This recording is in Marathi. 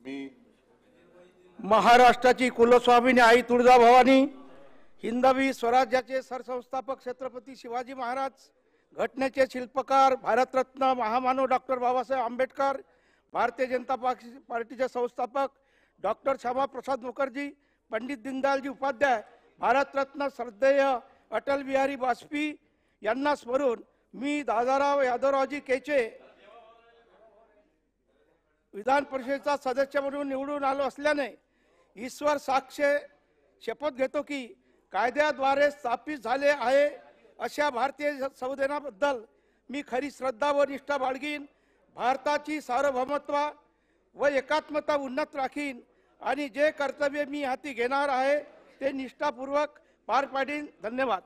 मी महाराष्ट्राची कुलस्वामिनी आई तुळजाभवानी, हिंदवी स्वराज्याचे सरसंस्थापक छत्रपती शिवाजी महाराज, घटनेचे शिल्पकार भारतरत्न महामानव डॉक्टर बाबासाहेब आंबेडकर, भारतीय जनता पार्टीचे संस्थापक डॉक्टर श्यामाप्रसाद मुखर्जी, पंडित दीनदयालजी उपाध्याय, भारतरत्न श्रद्धेय अटल बिहारी वाजपेयी यांना स्मरून मी दादाराव यादवरावजी केचे विधान परिषदेचा सदस्य म्हणून निवडून आलो असल्याने ईश्वर साक्ष शपथ घेतो की कायद्याद्वारे स्थापित झाले आहे अशा भारतीय संविधानाबद्दल मी खरी श्रद्धा व निष्ठा बाळगीन, भारताची सार्वभौमत्व व एकात्मता उन्नत राखीन आणि जे कर्तव्य मी हाती घेणार आहे ते निष्ठापूर्वक पार पाडीन। धन्यवाद।